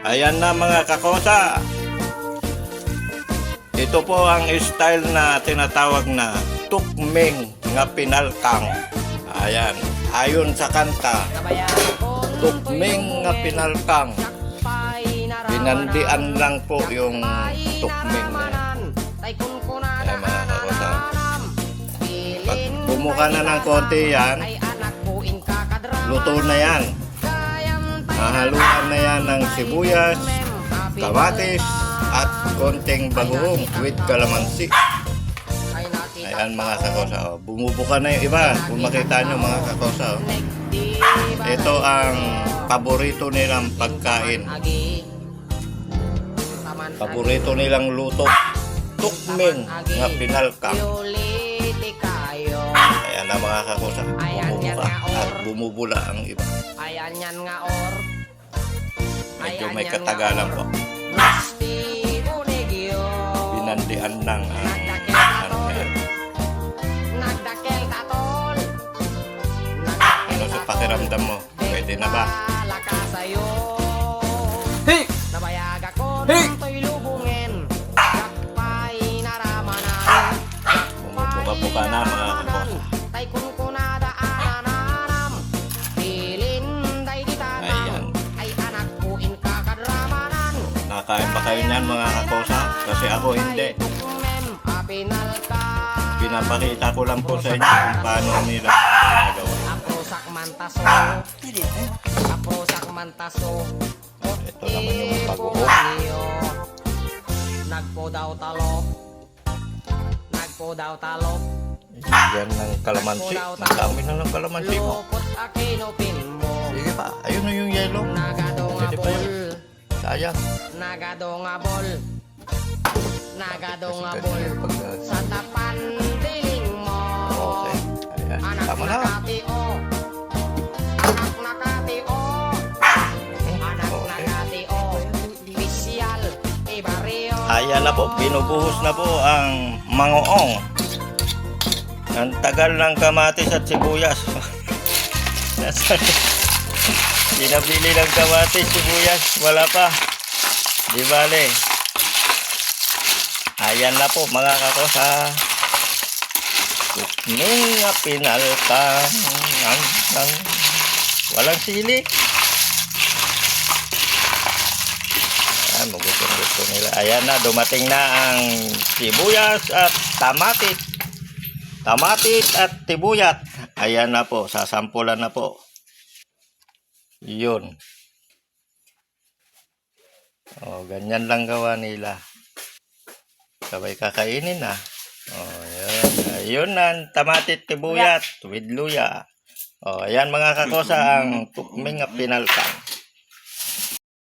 Ayan na mga kakosa. Ito po ang style na tinatawag na tukming nga pinalkang. Ayan. Ayon sa kanta, tukming nga pinalkang. Pinandian lang po yung tukming na yan. Ayan mga kakosa. Pag bumuka na ng konti yan, luto na yan. Hahaluan na yan ng sibuyas, kamatis, at konting bagoong with kalamansi. Ayan mga kakosa. Oh. Bumubuka na yung iba. Kung makita nyo mga kakosa. Oh. Ito ang paborito nilang pagkain. Paborito nilang luto. Tukming nga pinalkang. Ayan na mga kakosa. Bumubuka at bumubula ang iba. Medyo may katagalan po. Binandian ng ano sa pakiramdam mo? Pwede na ba? Hey! Hey! Bumubuka-buka na mga kakosa. Ayan. Nakain ba kayo niyan mga kakosa? Kasi ako hindi. Pinapakita ko lang po sa inyo kung paano nila ginagawa. Ito naman yung bagoong. Yan ng kalamansi. Ang dami na ng kalamansi mo. Sige pa. Ayun na yung yellow. Pwede pa yun. Sayang. Nagadongabol sa tapan diling mo. Okay. Ayan. Anak Tama na. nakatio, anak nakatio, anak nakatio, pisyal, ibaryo. Ayan na po. Binubuhos na po ang mangoong. Ang tagal ng kamatis at sibuyas. Pinabili ng kamatis, sibuyas. Wala pa. Di bale. Ayan na po mga kakosa. Tukming nga pinalkang. Walang sili. Ayan, gusto nila. Ayan na, dumating na ang sibuyas at tamatit. Tamatit at tibuyat. Ayan na po, sasampulan na po. Yun. O, ganyan lang gawa nila. Sabay kakainin na. O, yun. Ayun na, tamatit, tibuyat with luya. O, ayan mga kakosa ang tukming nga pinalkang.